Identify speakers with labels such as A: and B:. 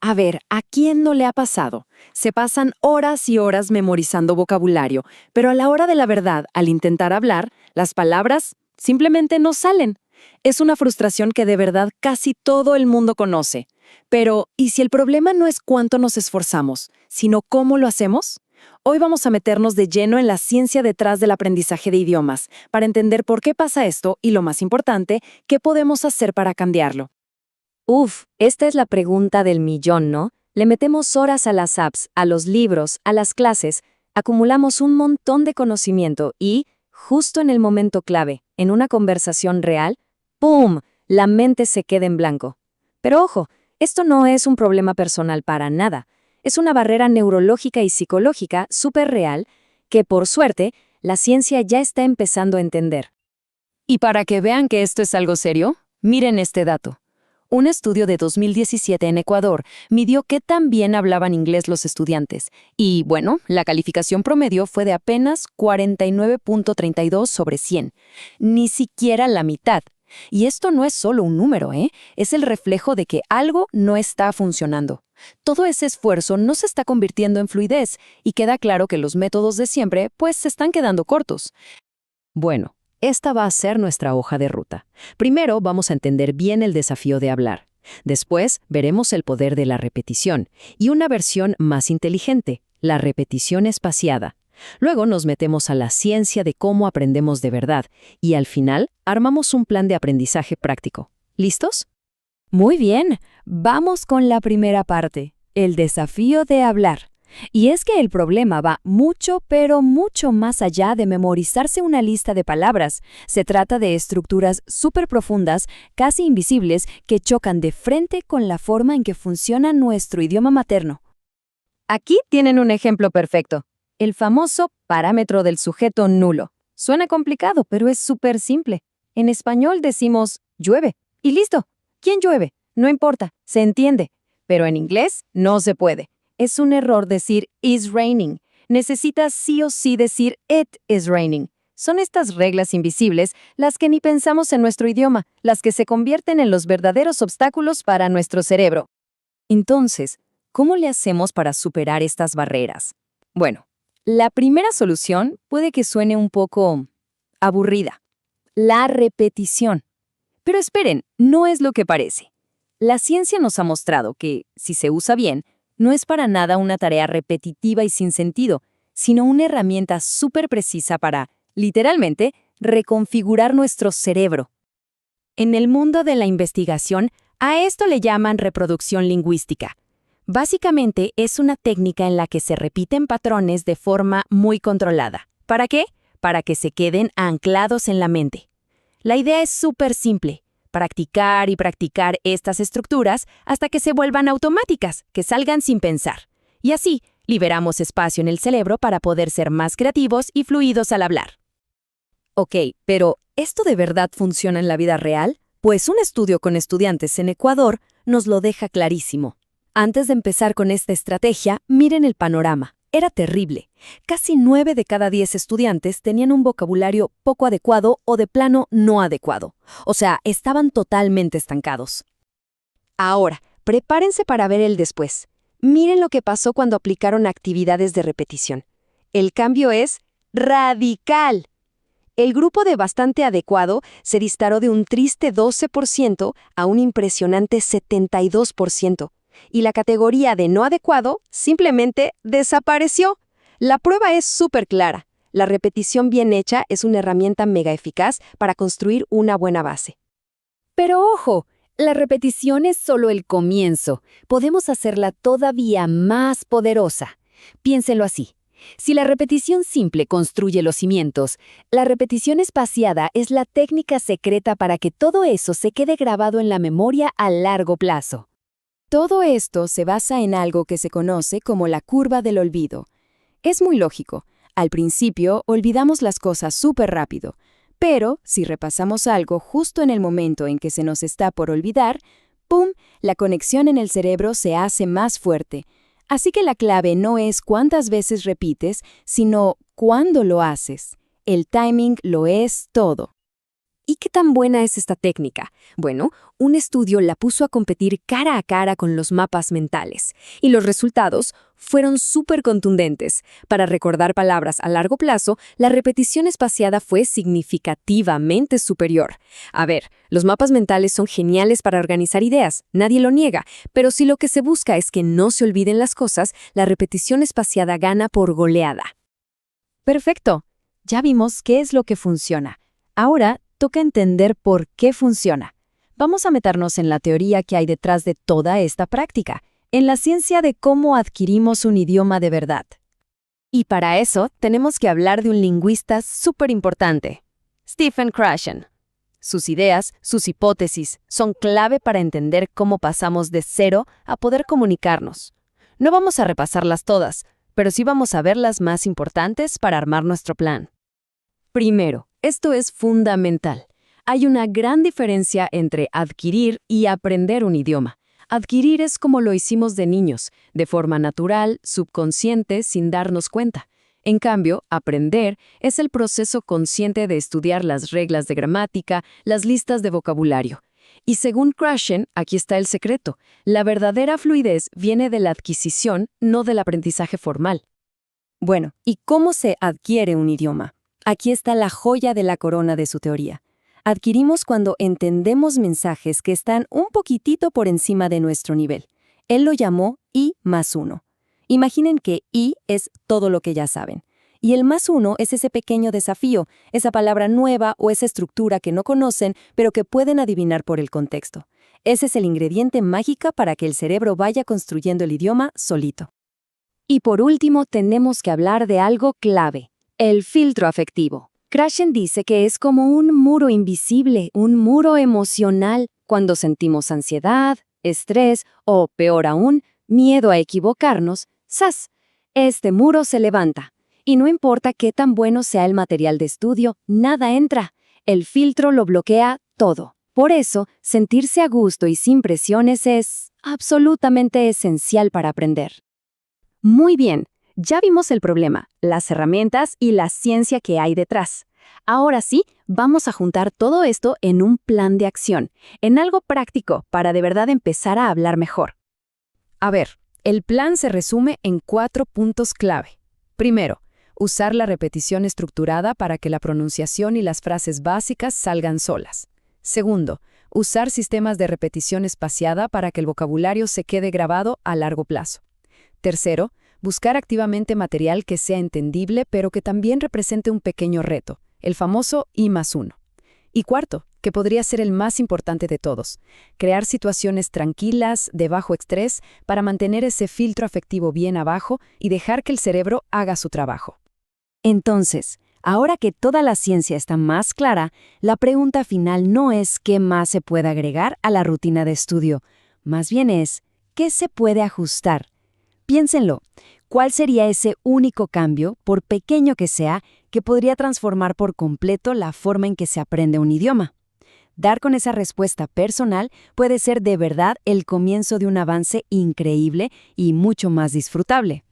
A: A ver, ¿a quién no le ha pasado? Se pasan horas y horas memorizando vocabulario, pero a la hora de la verdad, al intentar hablar, las palabras simplemente no salen. Es una frustración que de verdad casi todo el mundo conoce. Pero, ¿y si el problema no es cuánto nos esforzamos, sino cómo lo hacemos? Hoy vamos a meternos de lleno en la ciencia detrás del aprendizaje de idiomas, para entender por qué pasa esto y, lo más importante, qué podemos hacer para cambiarlo.
B: Esta es la pregunta del millón, ¿no? Le metemos horas a las apps, a los libros, a las clases, acumulamos un montón de conocimiento y, justo en el momento clave, en una conversación real, ¡pum!, la mente se queda en blanco. Pero ojo, esto no es un problema personal para nada. Es una barrera neurológica y psicológica súper real que, por suerte, la ciencia ya está empezando a entender.
A: Y para que vean que esto es algo serio, miren este dato. Un estudio de 2017 en Ecuador midió qué tan bien hablaban inglés los estudiantes. Y, bueno, la calificación promedio fue de apenas 49.32 sobre 100. Ni siquiera la mitad. Y esto no es solo un número, ¿eh? Es el reflejo de que algo no está funcionando. Todo ese esfuerzo no se está convirtiendo en fluidez y queda claro que los métodos de siempre, pues, se están quedando cortos. Bueno, esta va a ser nuestra hoja de ruta. Primero vamos a entender bien el desafío de hablar. Después veremos el poder de la repetición y una versión más inteligente, la repetición espaciada. Luego nos metemos a la ciencia de cómo aprendemos de verdad y al final armamos un plan de aprendizaje práctico. ¿Listos?
B: Muy bien, vamos con la primera parte, el desafío de hablar. Y es que el problema va mucho, pero mucho más allá de memorizarse una lista de palabras. Se trata de estructuras súper profundas, casi invisibles, que chocan de frente con la forma en que funciona nuestro idioma materno. Aquí tienen un ejemplo perfecto. El famoso parámetro del sujeto nulo. Suena complicado, pero es súper simple. En español decimos llueve y listo. ¿Quién llueve? No importa, se entiende. Pero en inglés no se puede. Es un error decir is raining. Necesitas sí o sí decir it is raining. Son estas reglas invisibles las que ni pensamos en nuestro idioma, las que se convierten en los verdaderos obstáculos para nuestro cerebro. Entonces, ¿cómo le hacemos para superar estas barreras? Bueno, la primera solución puede que suene un poco aburrida. La repetición. Pero esperen, no es lo que parece. La ciencia nos ha mostrado que, si se usa bien, no es para nada una tarea repetitiva y sin sentido, sino una herramienta súper precisa para, literalmente, reconfigurar nuestro cerebro. En el mundo de la investigación, a esto le llaman reproducción lingüística. Básicamente es una técnica en la que se repiten patrones de forma muy controlada. ¿Para qué? Para que se queden anclados en la mente. La idea es súper simple. Practicar y practicar estas estructuras hasta que se vuelvan automáticas, que salgan sin pensar. Y así, liberamos espacio en el cerebro para poder ser más creativos y fluidos al hablar. Ok, pero ¿esto de verdad funciona en la vida real? Pues un estudio con estudiantes en Ecuador nos lo deja clarísimo. Antes de empezar con esta estrategia, miren el panorama. Era terrible. Casi 9 de cada 10 estudiantes tenían un vocabulario poco adecuado o de plano no adecuado. O sea, estaban totalmente estancados. Ahora, prepárense para ver el después. Miren lo que pasó cuando aplicaron actividades de repetición. El cambio es radical. El grupo de bastante adecuado se disparó de un triste 12% a un impresionante 72%. Y la categoría de no adecuado simplemente desapareció. La prueba es súper clara. La repetición bien hecha es una herramienta mega eficaz para construir una buena base. Pero ojo, la repetición es solo el comienzo. Podemos hacerla todavía más poderosa. Piénselo así. Si la repetición simple construye los cimientos, la repetición espaciada es la técnica secreta para que todo eso se quede grabado en la memoria a largo plazo. Todo esto se basa en algo que se conoce como la curva del olvido. Es muy lógico. Al principio olvidamos las cosas súper rápido, pero si repasamos algo justo en el momento en que se nos está por olvidar, ¡pum!, la conexión en el cerebro se hace más fuerte. Así que la clave no es cuántas veces repites, sino cuándo lo haces. El timing lo es todo. ¿Y qué tan buena es esta técnica? Bueno, un estudio la puso a competir cara a cara con los mapas mentales, y los resultados fueron súper contundentes. Para recordar palabras a largo plazo, la repetición espaciada fue significativamente superior. A ver, los mapas mentales son geniales para organizar ideas, nadie lo niega, pero si lo que se busca es que no se olviden las cosas, la repetición espaciada gana por goleada.
A: Perfecto. Ya vimos qué es lo que funciona. Ahora toca entender por qué funciona. Vamos a meternos en la teoría que hay detrás de toda esta práctica, en la ciencia de cómo adquirimos un idioma de verdad. Y para eso tenemos que hablar de un lingüista súper importante, Stephen Krashen. Sus ideas, sus hipótesis, son clave para entender cómo pasamos de cero a poder comunicarnos. No vamos a repasarlas todas, pero sí vamos a ver las más importantes para armar nuestro plan. Primero, esto es fundamental. Hay una gran diferencia entre adquirir y aprender un idioma. Adquirir es como lo hicimos de niños, de forma natural, subconsciente, sin darnos cuenta. En cambio, aprender es el proceso consciente de estudiar las reglas de gramática, las listas de vocabulario. Y según Krashen, aquí está el secreto. La verdadera fluidez viene de la adquisición, no del aprendizaje formal. Bueno, ¿y cómo se adquiere un idioma? Aquí está la joya de la corona de su teoría. Adquirimos cuando entendemos mensajes que están un poquitito por encima de nuestro nivel. Él lo llamó I+1. Imaginen que I es todo lo que ya saben. Y el +1 es ese pequeño desafío, esa palabra nueva o esa estructura que no conocen, pero que pueden adivinar por el contexto. Ese es el ingrediente mágico para que el cerebro vaya construyendo el idioma solito. Y por último, tenemos que hablar de algo clave. El filtro afectivo. Krashen dice que es como un muro invisible, un muro emocional, cuando sentimos ansiedad, estrés o, peor aún, miedo a equivocarnos. ¡Zas! Este muro se levanta. Y no importa qué tan bueno sea el material de estudio, nada entra. El filtro lo bloquea todo. Por eso, sentirse a gusto y sin presiones es absolutamente esencial para aprender. Muy bien. Ya vimos el problema, las herramientas y la ciencia que hay detrás. Ahora sí, vamos a juntar todo esto en un plan de acción, en algo práctico para de verdad empezar a hablar mejor. A ver, el plan se resume en 4 puntos clave. Primero, usar la repetición estructurada para que la pronunciación y las frases básicas salgan solas. Segundo, usar sistemas de repetición espaciada para que el vocabulario se quede grabado a largo plazo. Tercero, buscar activamente material que sea entendible pero que también represente un pequeño reto, el famoso I+1. Y cuarto, que podría ser el más importante de todos, crear situaciones tranquilas, de bajo estrés, para mantener ese filtro afectivo bien abajo y dejar que el cerebro haga su trabajo. Entonces, ahora que toda la ciencia está más clara, la pregunta final no es qué más se puede agregar a la rutina de estudio, más bien es qué se puede ajustar. Piénsenlo, ¿cuál sería ese único cambio, por pequeño que sea, que podría transformar por completo la forma en que se aprende un idioma? Dar con esa respuesta personal puede ser de verdad el comienzo de un avance increíble y mucho más disfrutable.